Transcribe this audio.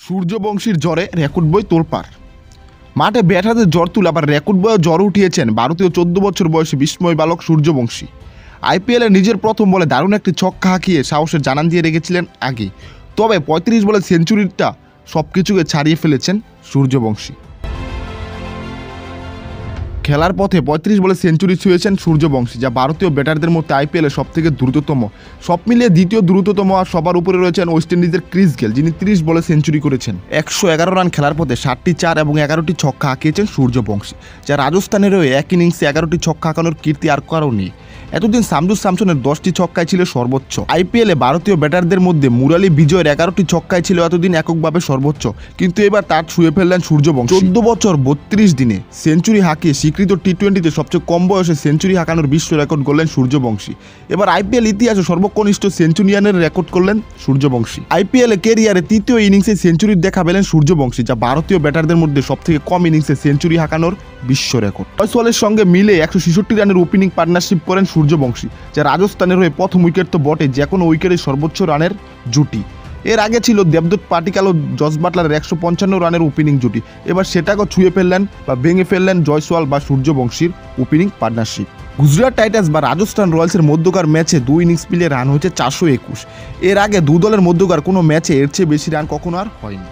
সূর্যবংশীর জ্বরে রেকর্ড বই তোলপাড়। মাঠে ব্যাট হাতে জ্বর তুলে আবার রেকর্ড বয়ে জ্বর উঠিয়েছেন ভারতীয় 14 বছর বয়সী বিস্ময় বালক সূর্যবংশী। আইপিএলে নিজের প্রথম বলে দারুণ একটি ছক্কা হাঁকিয়ে সাহসের জানান দিয়ে রেখেছিলেন আগে। তবে 35 বলে সেঞ্চুরিটা সব কিছুকে ছাড়িয়ে ফেলেছেন সূর্যবংশী। খেলার পথে 35 বলে সেঞ্চুরি ছুঁয়েছেন সূর্যবংশী, যা ভারতীয় ব্যাটারদের মধ্যে আইপিএলে সবথেকে দ্রুততম। সব মিলিয়ে দ্বিতীয় দ্রুততম আর সবার উপরে রয়েছেন ওয়েস্ট ইন্ডিজের ক্রিস গেল, যিনি 30 বলে সেঞ্চুরি করেছেন। 111 রান খেলার পথে 7টি 4 এবং 11টি ছক্কা হাঁকিয়েছেন সূর্যবংশী, যা রাজস্থানের হয়ে এক ইনিংসে 11টি ছক্কা হাঁকানোর কীর্তি আর কারও নেই। এতদিন সামজু স্যামসনের 10টি ছক্কায় ছিল সর্বোচ্চ। আইপিএলে ভারতীয় ব্যাটারদের মধ্যে মুরালি বিজয়ের 11টি ছক্কায় ছিল এতদিন এককভাবে সর্বোচ্চ, কিন্তু এবার তার ছুঁয়ে ফেললেন সূর্যবংশী। 14 বছর 32 দিনে সেঞ্চুরি হাঁকিয়ে স্বীকৃত টি-20তে সবচেয়ে কম বয়সে সেঞ্চুরি হাঁকানোর বিশ্ব রেকর্ড করলেন সূর্যবংশী। এবার আইপিএল ইতিহাসে সর্বকনিষ্ঠ সেঞ্চুরিয়ানের রেকর্ড করলেন সূর্যবংশী। আইপিএলে কেরিয়ারে তৃতীয় ইনিংসে সেঞ্চুরির দেখা পেলেন সূর্যবংশী, যা ভারতীয় ব্যাটারদের মধ্যে সবথেকে কম ইনিংসে সেঞ্চুরি হাঁকানোর বিশ্ব রেকর্ড। জয়সওয়ালের সঙ্গে মিলে 166 রানের ওপেনিং পার্টনারশিপ করেন সূর্যবংশী, যা রাজস্থানের হয়ে প্রথম উইকেট তো বটে, যে কোনো উইকেটে সর্বোচ্চ রানের জুটি। এর আগে ছিল দেবদত্ত পাটিকাল ও জস বাটলারের 155 রানের ওপেনিং জুটি। এবার সেটাকেও ছুঁয়ে ফেললেন বা ভেঙে ফেললেন জয়সওয়াল বা সূর্যবংশীর ওপেনিং পার্টনারশিপ। গুজরাট টাইটান্স বা রাজস্থান রয়্যালসের মধ্যকার ম্যাচে 2 ইনিংস মিলিয়ে রান হয়েছে 421। এর আগে দু দলের মধ্যকার কোনো ম্যাচে এর চেয়ে বেশি রান কখনো আর হয়নি।